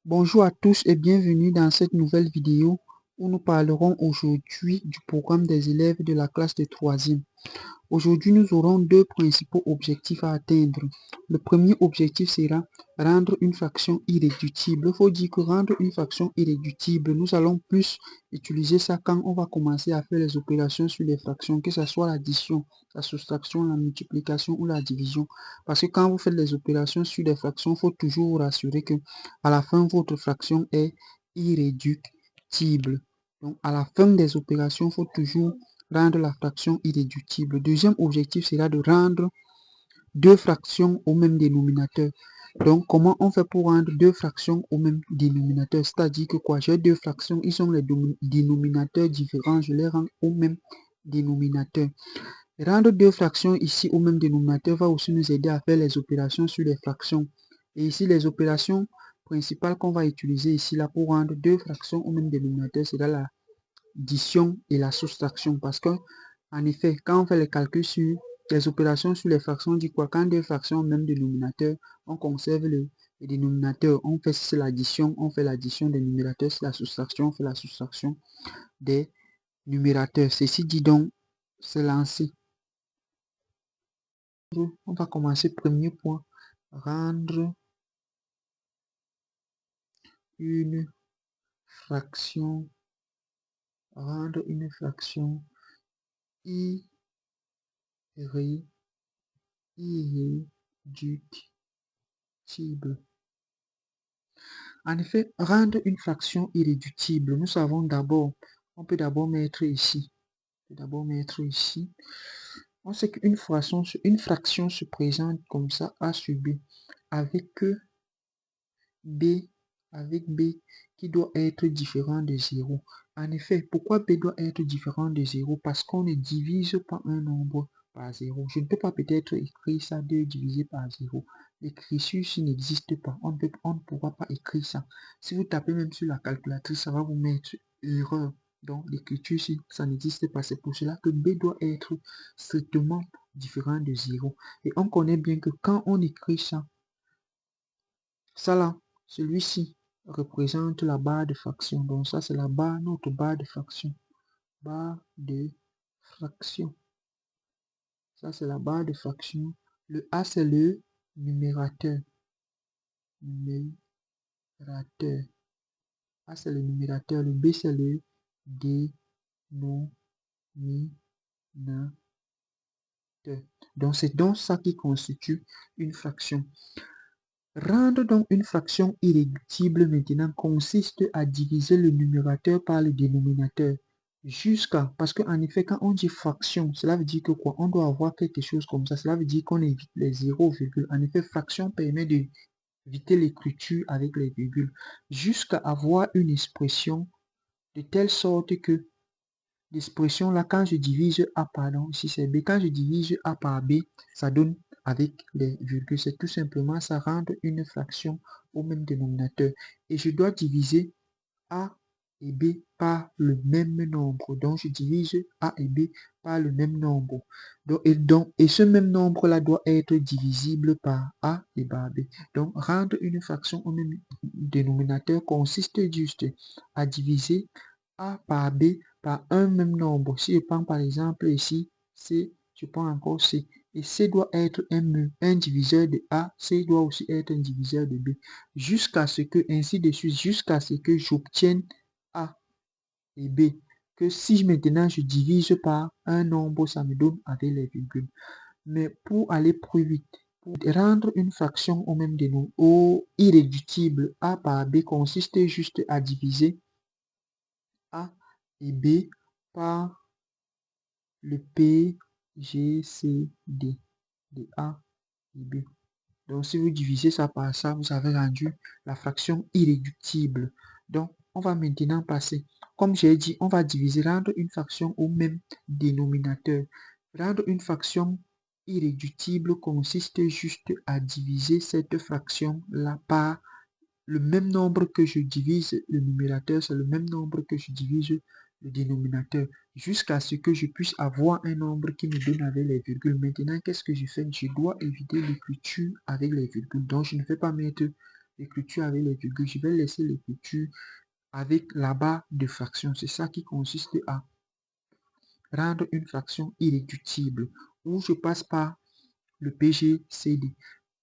Bonjour à tous et bienvenue dans cette nouvelle vidéo où nous parlerons aujourd'hui du programme des élèves de la classe de 3e. Aujourd'hui, nous aurons deux principaux objectifs à atteindre. Le premier objectif sera rendre une fraction irréductible. Il faut dire que rendre une fraction irréductible, nous allons plus utiliser ça quand on va commencer à faire les opérations sur les fractions, que ce soit l'addition, la soustraction, la multiplication ou la division. Parce que quand vous faites les opérations sur les fractions, il faut toujours vous rassurer que à la fin, votre fraction est irréductible. Donc, à la fin des opérations, il faut toujours rendre la fraction irréductible. Le deuxième objectif sera de rendre deux fractions au même dénominateur. Donc, comment on fait pour rendre deux fractions au même dénominateur? C'est-à-dire que quoi? J'ai deux fractions, ils ont les dénominateurs différents, je les rends au même dénominateur. Rendre deux fractions ici au même dénominateur va aussi nous aider à faire les opérations sur les fractions. Et ici, les opérations principales qu'on va utiliser ici là pour rendre deux fractions au même dénominateur, c'est la addition et la soustraction. Parce que, en effet, quand on fait les calculs sur les opérations sur les fractions, on dit quoi? Quand deux fractions ont le même dénominateur, on conserve le dénominateur. On fait si c'est l'addition, on fait l'addition des numérateurs. Si c'est la soustraction, on fait la soustraction des numérateurs. Ceci dit donc, c'est lancé. On va commencer premier point. Rendre une fraction. Rendre une fraction irréductible. En effet, rendre une fraction irréductible, nous savons d'abord, on peut d'abord mettre ici. On sait qu'une fraction se présente comme ça, A sur B, avec B, qui doit être différent de 0. En effet, pourquoi B doit être différent de 0? Parce qu'on ne divise pas un nombre par 0. Je ne peux pas peut-être écrire ça 2 divisé par 0. L'écriture ici n'existe pas. On ne pourra pas écrire ça. Si vous tapez même sur la calculatrice, ça va vous mettre erreur. Donc l'écriture ici, ça n'existe pas. C'est pour cela que B doit être strictement différent de 0. Et on connaît bien que quand on écrit ça là, celui-ci représente la barre de fraction. Donc ça, c'est notre barre de fraction. Barre de fraction. Ça, c'est la barre de fraction. Le A, c'est le numérateur. A, c'est le numérateur. Le B, c'est le dénominateur. Donc, c'est donc ça qui constitue une fraction. Rendre donc une fraction irréductible maintenant consiste à diviser le numérateur par le dénominateur parce qu'en effet, quand on dit fraction, cela veut dire que quoi? On doit avoir quelque chose comme ça. Cela veut dire qu'on évite les 0, virgule. En effet, fraction permet d'éviter l'écriture avec les virgules jusqu'à avoir une expression de telle sorte que l'expression là, quand je divise A, pardon, ici c'est B, quand je divise A par B, ça donne avec les virgules. C'est tout simplement ça, rendre une fraction au même dénominateur. Et je dois diviser A et B par le même nombre. Donc, je divise A et B par le même nombre. Et ce même nombre-là doit être divisible par A et par B. Donc, rendre une fraction au même dénominateur consiste juste à diviser A par B par un même nombre. Si je prends par exemple ici C, je prends encore C. Et C doit être un diviseur de A, C doit aussi être un diviseur de B. Jusqu'à ce que, ainsi de suite, jusqu'à ce que j'obtienne A et B. Que si maintenant je divise par un nombre, ça me donne avec les virgules. Mais pour aller plus vite, pour rendre une fraction au même dénominateur, au irréductible, A par B consiste juste à diviser A et B par le PGCD de A et B. Donc, si vous divisez ça par ça, vous avez rendu la fraction irréductible. Donc, on va maintenant passer. Comme j'ai dit, on va diviser, rendre une fraction au même dénominateur. Rendre une fraction irréductible consiste juste à diviser cette fraction-là par le même nombre que je divise le numérateur, c'est le même nombre que je divise le dénominateur, jusqu'à ce que je puisse avoir un nombre qui me donne avec les virgules. Maintenant, qu'est-ce que je fais? Je dois éviter l'écriture avec les virgules. Donc, je ne vais pas mettre l'écriture avec les virgules. Je vais laisser l'écriture avec la barre de fraction. C'est ça qui consiste à rendre une fraction irréductible, où je passe par le PGCD.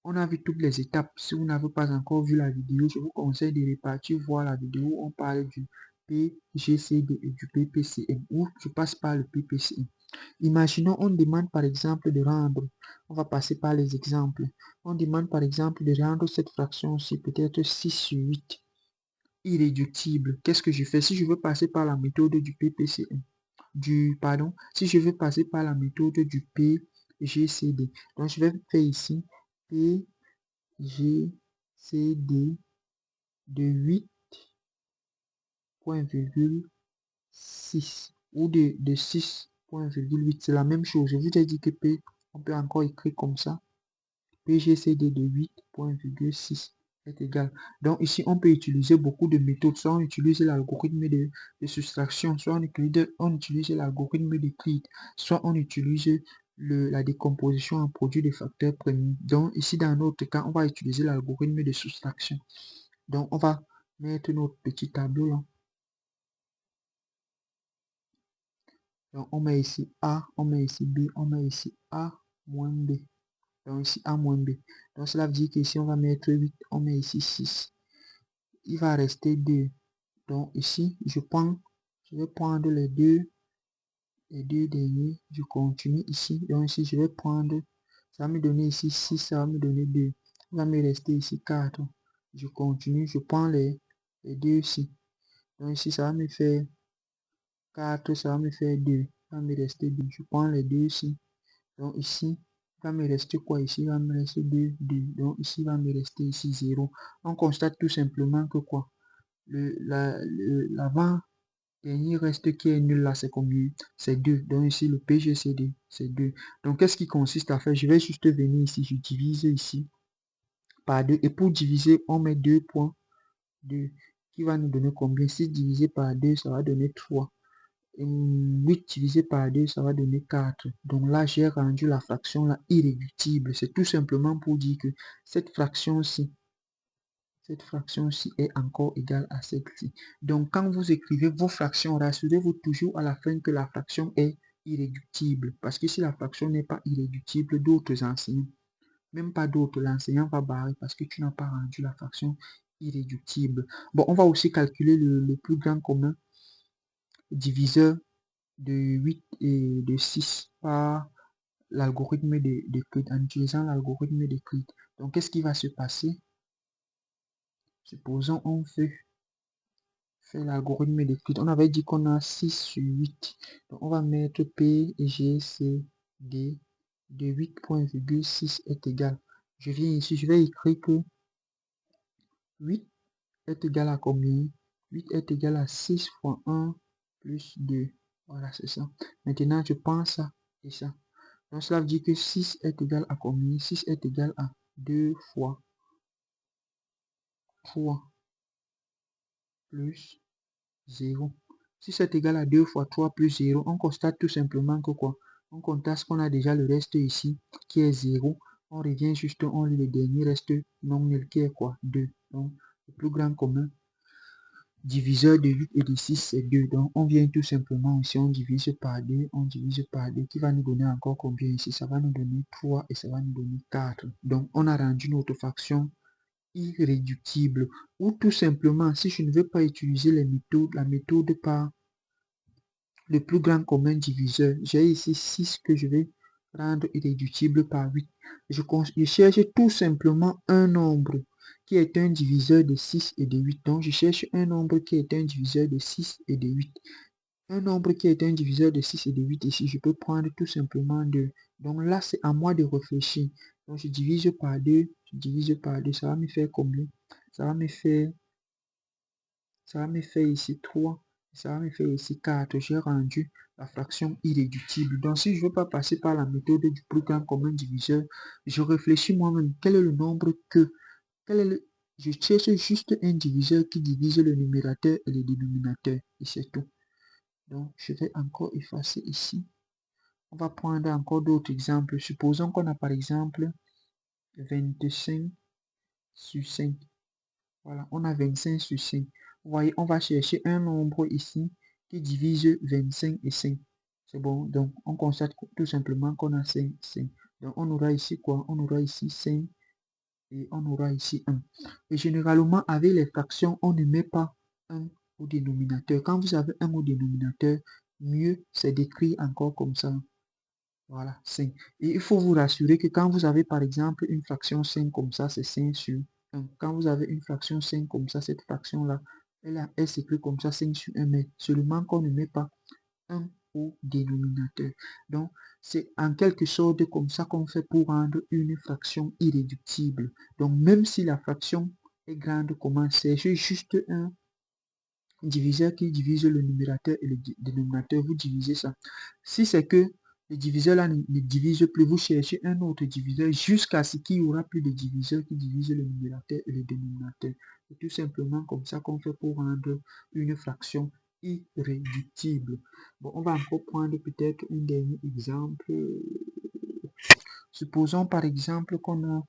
On a vu toutes les étapes. Si vous n'avez pas encore vu la vidéo, je vous conseille de repartir voir la vidéo où on parle du PGCD et du PPCM, où je passe par le PPCM. Imaginons, on demande par exemple de rendre, on va passer par les exemples. On demande par exemple de rendre cette fraction-ci, peut-être 6 sur 8, irréductible. Qu'est-ce que je fais? Si je veux passer par la méthode du PPCM, si je veux passer par la méthode du PGCD, donc je vais faire ici PGCD de 8,6 ou de 6,8. C'est la même chose. Je vous ai dit que P, on peut encore écrire comme ça. PGCD de 8,6 est égal. Donc ici, on peut utiliser beaucoup de méthodes. Soit on utilise l'algorithme de soustraction, soit on utilise l'algorithme de Clyde, soit on utilise la décomposition en produit de facteurs premiers. Donc ici, dans notre cas, on va utiliser l'algorithme de soustraction. Donc on va mettre notre petit tableau là. Donc on met ici A, on met ici B, on met ici A moins B. Donc ici A moins B. Donc cela veut dire qu'ici on va mettre 8, on met ici 6. Il va rester 2. Donc ici, je vais prendre les deux derniers. Je continue ici. Donc ici, je vais prendre, ça va me donner ici 6, ça va me donner 2. Il va me rester ici 4. Je continue, je prends les deux ici. Donc ici, ça va me faire 4, ça va me faire 2. Ça va me rester 2. Je prends les deux ici. Donc ici, il va me rester quoi ici? Il va me rester 2, 2. Donc ici, il va me rester ici 0. On constate tout simplement que quoi? L'avant-dernier reste qui est nul là, c'est combien? C'est 2. Donc ici, le PGCD, c'est 2. Donc qu'est-ce qui consiste à faire? Je vais juste venir ici, je divise ici par 2. Et pour diviser, on met 2,2 qui va nous donner combien? 6 divisé par 2, ça va donner 3. 8 divisé par 2, ça va donner 4. Donc là, j'ai rendu la fraction là irréductible. C'est tout simplement pour dire que cette fraction-ci est encore égale à celle-ci. Donc quand vous écrivez vos fractions, rassurez-vous toujours à la fin que la fraction est irréductible. Parce que si la fraction n'est pas irréductible, d'autres enseignants, même pas d'autres, l'enseignant va barrer parce que tu n'as pas rendu la fraction irréductible. Bon, on va aussi calculer le plus grand commun diviseur de 8 et de 6 par l'algorithme de Clyde, en utilisant l'algorithme de Clyde. Donc, qu'est-ce qui va se passer? Supposons on fait l'algorithme de Clyde. On avait dit qu'on a 6 sur 8. Donc, on va mettre P, G, C, D de 8,6 est égal. Je viens ici, je vais écrire que 8 est égal à combien? 8 est égal à 6 fois 1 plus 2. Voilà, c'est ça. Maintenant, je prends ça et ça. Donc, cela veut dire que 6 est égal à combien? 6 est égal à 2 fois 3 plus 0. 6 est égal à 2 fois 3 plus 0. On constate tout simplement que quoi? On constate qu'on a déjà le reste ici qui est 0. On revient juste, on lit le dernier reste non nul qui est quoi? 2. Donc, le plus grand commun diviseur de 8 et de 6, c'est 2. Donc, on vient tout simplement ici, on divise par 2, on divise par 2, qui va nous donner encore combien ici? Ça va nous donner 3 et ça va nous donner 4. Donc, on a rendu notre fraction irréductible. Ou tout simplement, si je ne veux pas utiliser la méthode par le plus grand commun diviseur, j'ai ici 6 que je vais rendre irréductible par 8. Je cherche tout simplement un nombre qui est un diviseur de 6 et de 8. Donc, je cherche un nombre qui est un diviseur de 6 et de 8. Un nombre qui est un diviseur de 6 et de 8 ici, je peux prendre tout simplement 2. Donc là, c'est à moi de réfléchir. Donc, je divise par 2, je divise par 2. Ça va me faire combien? Ça va me faire ici 3. Ça va me faire ici 4. J'ai rendu la fraction irréductible. Donc, si je ne veux pas passer par la méthode du plus grand commun diviseur, je réfléchis moi-même. Quel est le nombre que Je cherche juste un diviseur qui divise le numérateur et le dénominateur. Et c'est tout. Donc, je vais encore effacer ici. On va prendre encore d'autres exemples. Supposons qu'on a par exemple 25 sur 5. Voilà, on a 25 sur 5. Vous voyez, on va chercher un nombre ici qui divise 25 et 5. C'est bon, donc on constate tout simplement qu'on a 5. Donc on aura ici quoi? On aura ici 5 et on aura ici 1. Et généralement, avec les fractions, on ne met pas 1 au dénominateur. Quand vous avez 1 au dénominateur, mieux c'est d'écrire encore comme ça. Voilà, 5. Et il faut vous rassurer que quand vous avez par exemple une fraction 5 comme ça, c'est 5 sur 1. Quand vous avez une fraction 5 comme ça, cette fraction-là, elle s'écrit comme ça, 5 sur 1, mais seulement qu'on ne met pas 1 au dénominateur. Donc, c'est en quelque sorte comme ça qu'on fait pour rendre une fraction irréductible. Donc, même si la fraction est grande, comment c'est juste un diviseur qui divise le numérateur et le dénominateur, vous divisez ça. Si c'est que le diviseur là ne divise plus, vous cherchez un autre diviseur jusqu'à ce qu'il n'y aura plus de diviseur qui divise le numérateur et le dénominateur. C'est tout simplement comme ça qu'on fait pour rendre une fraction irréductible. Bon, on va encore prendre peut-être un dernier exemple. Supposons par exemple qu'on a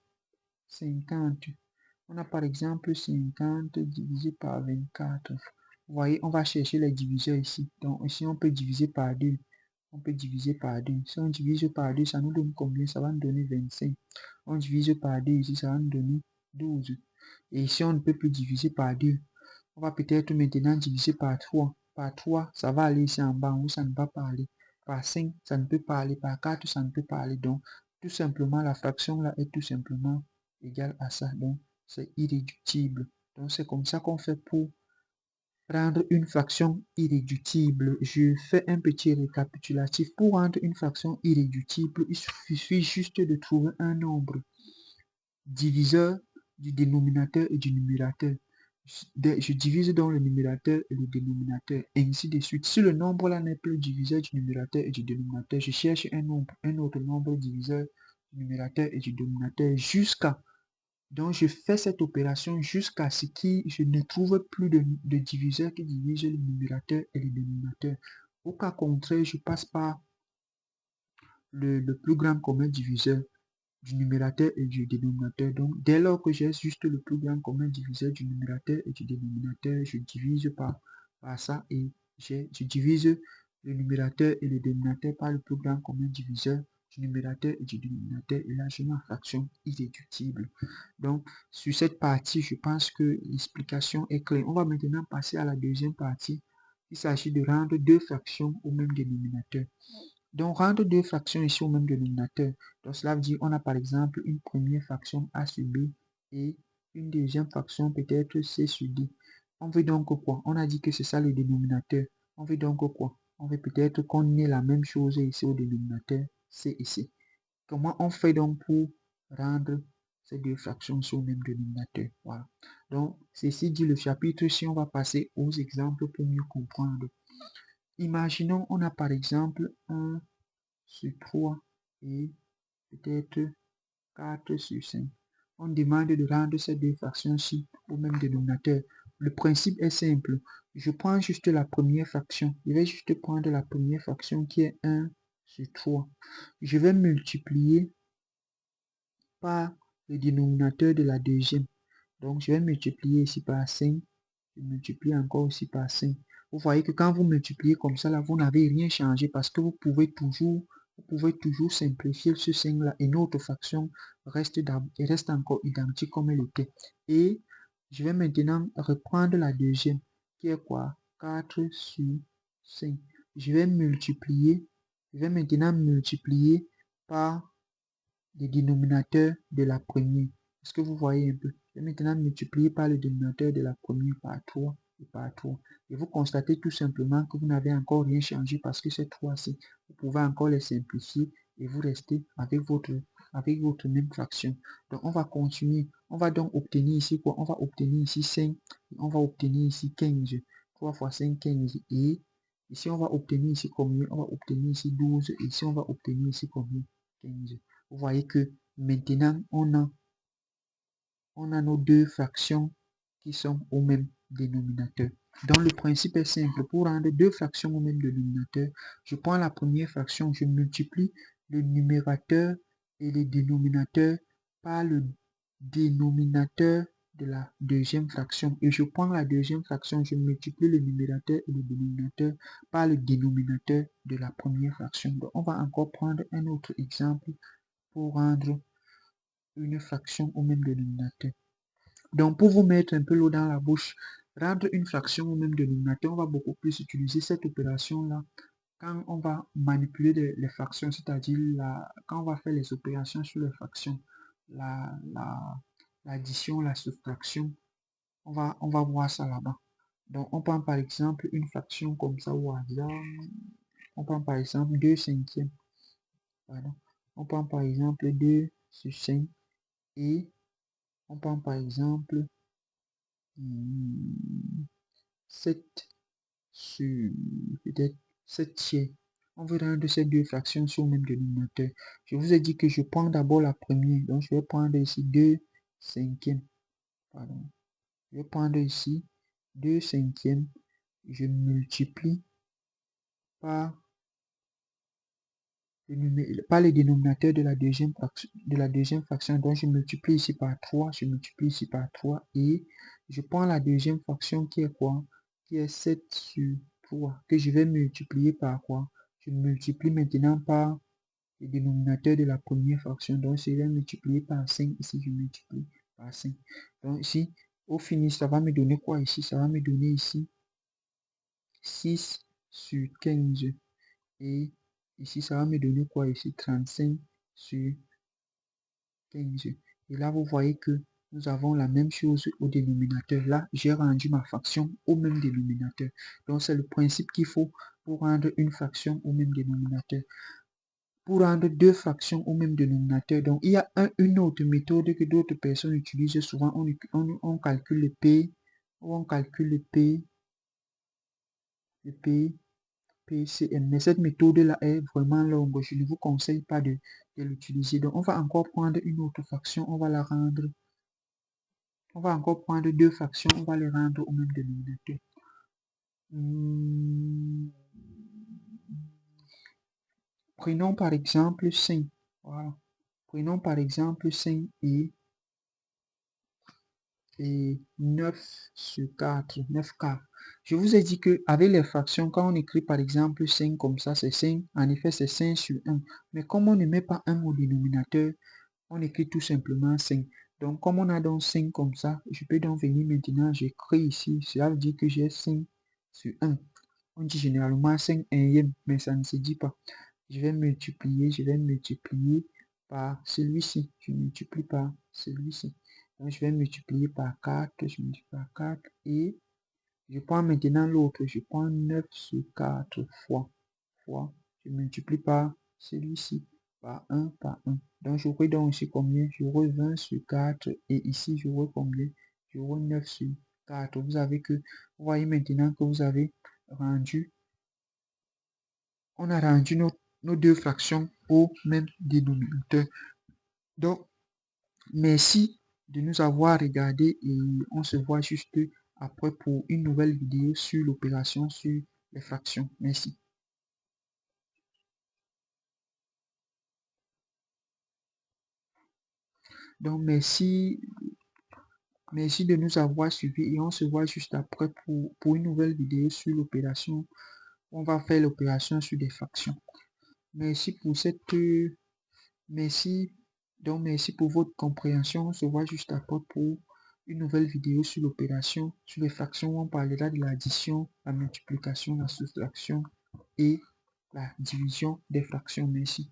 50. On a par exemple 50 divisé par 24. Vous voyez, on va chercher les diviseurs ici. Donc ici, on peut diviser par 2. On peut diviser par 2. Si on divise par 2, ça nous donne combien? Ça va nous donner 25. On divise par 2 ici, ça va nous donner 12. Et ici, on ne peut plus diviser par 2. On va peut-être maintenant diviser par 3. Par 3, ça va aller ici en bas, où ça ne va pas aller. Par 5, ça ne peut pas aller. Par 4, ça ne peut pas aller. Donc, tout simplement, la fraction là est tout simplement égale à ça. Donc, c'est irréductible. Donc, c'est comme ça qu'on fait pour rendre une fraction irréductible. Je fais un petit récapitulatif. Pour rendre une fraction irréductible, il suffit juste de trouver un nombre diviseur du dénominateur et du numérateur. Je divise donc le numérateur et le dénominateur, et ainsi de suite. Si le nombre là n'est plus le diviseur du numérateur et du dénominateur, je cherche un autre nombre diviseur du numérateur et du dénominateur jusqu'à. Donc, je fais cette opération jusqu'à ce que je ne trouve plus de diviseur qui divise le numérateur et le dénominateur. Au cas contraire, je passe par le plus grand commun diviseur du numérateur et du dénominateur. Donc, dès lors que j'ai juste le plus grand commun diviseur du numérateur et du dénominateur, je divise par ça et je divise le numérateur et le dénominateur par le plus grand commun diviseur du numérateur et du dénominateur. Et là, j'ai ma fraction irréductible. Donc, sur cette partie, je pense que l'explication est claire. On va maintenant passer à la deuxième partie. Il s'agit de rendre deux fractions au même dénominateur. Donc, rendre deux fractions ici au même dénominateur. Donc, cela veut dire on a par exemple une première fraction A sur B et une deuxième fraction peut-être C sur D. On veut donc quoi? On a dit que c'est ça le dénominateur. On veut donc quoi? On veut peut-être qu'on ait la même chose ici au dénominateur C et C. Comment on fait donc pour rendre ces deux fractions sur le même dénominateur? Voilà. Donc, ceci dit le chapitre. Si on va passer aux exemples pour mieux comprendre. Imaginons, on a par exemple 1 sur 3 et peut-être 4 sur 5. On demande de rendre ces deux fractions-ci au même dénominateur. Le principe est simple. Je prends juste la première fraction. Je vais juste prendre la première fraction qui est 1 sur 3. Je vais multiplier par le dénominateur de la deuxième. Donc, je vais multiplier ici par 5. Je multiplie encore ici par 5. Vous voyez que quand vous multipliez comme ça, là, vous n'avez rien changé parce que vous pouvez toujours simplifier ce 5-là et notre fraction reste encore identique comme elle était. Et je vais maintenant reprendre la deuxième qui est quoi? 4 sur 5. Je vais maintenant multiplier par le dénominateur de la première. Est-ce que vous voyez un peu? Je vais maintenant multiplier par le dénominateur de la première par 3 et par 3. Et vous constatez tout simplement que vous n'avez encore rien changé parce que ces 3-ci, vous pouvez encore les simplifier et vous restez avec votre même fraction. Donc, on va continuer. On va donc obtenir ici quoi? On va obtenir ici 5. Et on va obtenir ici 15. 3 fois 5, 15. Et ici, on va obtenir ici combien? On va obtenir ici 12. Et ici, on va obtenir ici combien? 15. Vous voyez que maintenant, on a nos deux fractions qui sont au même dénominateur. Donc, le principe est simple. Pour rendre deux fractions au même dénominateur, je prends la première fraction, je multiplie le numérateur et le dénominateur par le dénominateur de la deuxième fraction. Et je prends la deuxième fraction, je multiplie le numérateur et le dénominateur par le dénominateur de la première fraction. Donc, on va encore prendre un autre exemple pour rendre une fraction au même dénominateur. Donc, pour vous mettre un peu l'eau dans la bouche, rendre une fraction au même dénominateur, on va beaucoup plus utiliser cette opération-là quand on va manipuler les fractions, c'est-à-dire quand on va faire les opérations sur les fractions, l'addition, la soustraction, on va voir ça là-bas. Donc, on prend par exemple une fraction comme ça au hasard. On prend par exemple 2 cinquièmes. Pardon. On prend par exemple 2 sur 5 et on prend par exemple 7 sur peut-être 7 tiers. On veut rendre ces deux fractions sur le même dénominateur. Je vous ai dit que je prends d'abord la première. Donc, je vais prendre ici 2 cinquièmes. Pardon. Je vais prendre ici 2 cinquièmes. Je multiplie par le dénominateur de la deuxième fraction. Donc, je multiplie ici par 3. Je multiplie ici par 3. Et je prends la deuxième fraction qui est quoi? Qui est 7 sur 3. Que je vais multiplier par quoi? Je multiplie maintenant par le dénominateur de la première fraction. Donc, je vais multiplier par 5. Ici, je multiplie par 5. Donc, ici, au fini, ça va me donner quoi ici? Ça va me donner ici 6 sur 15. Et ici, ça va me donner quoi ici? 35 sur 15. Et là, vous voyez que nous avons la même chose au dénominateur. Là, j'ai rendu ma fraction au même dénominateur. Donc, c'est le principe qu'il faut pour rendre une fraction au même dénominateur. Pour rendre deux fractions au même dénominateur, donc il y a une autre méthode que d'autres personnes utilisent souvent. On calcule le P, ou on calcule le P, PCM. Mais cette méthode-là est vraiment longue. Je ne vous conseille pas de l'utiliser. Donc, on va encore prendre une autre fraction. On va la rendre. On va encore prendre deux fractions. On va les rendre au même dénominateur. Prenons par exemple 5. Voilà. Prenons par exemple 5 et 9 sur 4, 9 quarts. Je vous ai dit qu'avec les fractions, quand on écrit par exemple 5 comme ça, c'est 5. En effet, c'est 5 sur 1. Mais comme on ne met pas 1 au dénominateur, on écrit tout simplement 5. Donc, comme on a donc 5 comme ça, je peux donc venir maintenant, j'écris ici. Cela veut dire que j'ai 5 sur 1. On dit généralement 5 unième, mais ça ne se dit pas. Je vais multiplier par celui-ci. Je multiplie par celui-ci. Donc, je vais multiplier par 4. Je multiplie par 4 et je prends maintenant l'autre. Je prends 9 sur 4 fois. Je multiplie par celui-ci. Par 1, par 1. Donc, j'aurai donc ici combien? J'aurai 20 sur 4 et ici, j'aurai combien? J'aurai 9 sur 4. Vous voyez maintenant que vous avez rendu, on a rendu nos deux fractions au même dénominateur. Donc, merci de nous avoir regardé et on se voit juste après pour une nouvelle vidéo sur l'opération sur les fractions. Merci. Donc, merci de nous avoir suivis et on se voit juste après pour une nouvelle vidéo sur l'opération. On va faire l'opération sur des fractions. Merci pour merci pour votre compréhension. On se voit juste après pour une nouvelle vidéo sur l'opération sur les fractions. On parlera de l'addition, la multiplication, la soustraction et la division des fractions. Merci.